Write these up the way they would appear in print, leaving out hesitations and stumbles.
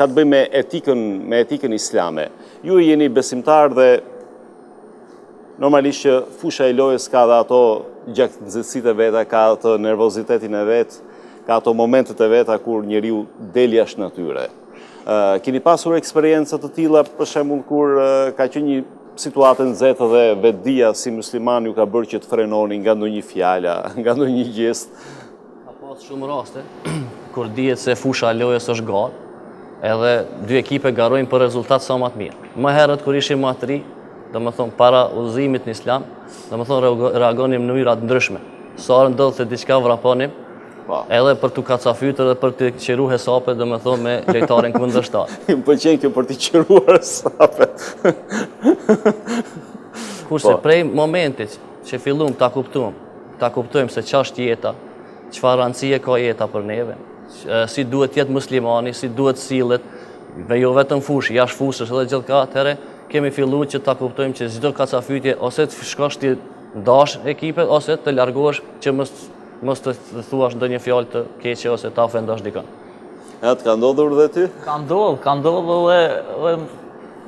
ka të bëjë me etikën islame. Ju jeni besimtar dhe normalisht që fusha e lojës ka dhe ato gjaknëzëtësit e veta, ka ato nervozitetin e vetë, ka ato momentet e veta kur njeriu del jashtë natyre. Keni pasur eksperiencët të tilla, për shembull kur ka qenë një situatë nxehtë dhe vetdia si musliman ju ka bërë që të frenoni nga ndonjë fjala, nga ndonjë gjest? Ka pas shumë raste kur dihet se fusha e lojës është gati, edhe dy ekipe garojnë për rezultat sa më të mirë. Më herët kur ishim më të ri, domethënë para udhëzimit në Islam, domethënë reagonim në mënyra të ndryshme. Sa ndodh se diçka vraponim, edhe për të kacafytur dhe për të qiru hesapet, domethënë me lojtarin kundërshtar. Më pëlqen kjo për të qiruar hesapet. Kurse prej momentit që fillum ta kuptojmë se ç'është jeta, çfarë rëndësie ka jeta për neve, si duhet jetë muslimani, si duhet sillet, dhe jo vetëm fushë, jashtë fushës edhe gjithka, atëherë kemi filluar që ta kuptojmë që çdo kacafytje ose të shkosh ti ndash ekipet ose të largohesh që mos të thuash ndonjë fjalë të keqe ose ta ofendosh dikën. A të ka ndodhur dhe ty? Ka ndodhur dhe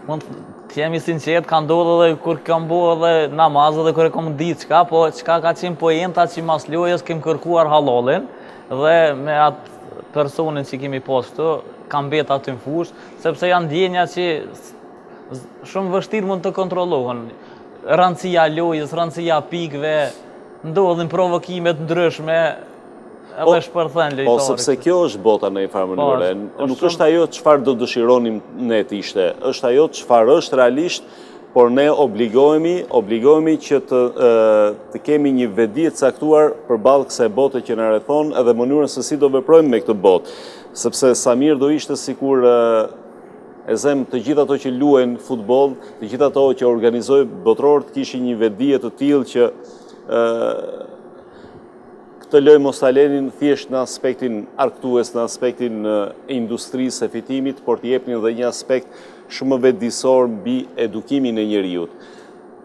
mund të jemi sinqert, ka ndodhur edhe kur kam bërë edhe namaz dhe kur e kam ditë çka, po çka ka qenë poenta që mas lojës kem kërkuar halalin dhe me atë personin që kemi pas këtu, kam bet aty në fushë, sepse janë ndjenja që shumë vështirë mund të kontrollohen. Rëndësia lojës, rëndësia pikëve, ndodhin provokimet ndryshme edhe shpërthen lojtarit. Po, sepse kjo është bota në një farë mënyrë. Nuk është ajo çfarë do dëshironim ne të ishte, është ajo çfarë është realisht, por ne obligohemi që të kemi një vedi të caktuar përballë kësaj bote që na rrethon edhe mënyrën se si do veprojmë me këtë botë. Sepse sa mirë do ishte sikur e zem të gjithë ato që luajnë futboll, të gjithë ato që organizojnë botëror të kishin një vedi të tillë që këtë lojë mos ta lenin thjesht në aspektin argëtues, në aspektin e industrisë së fitimit, por të jepnin edhe një aspekt shumë vetëdijsor mbi edukimin e njerëzit.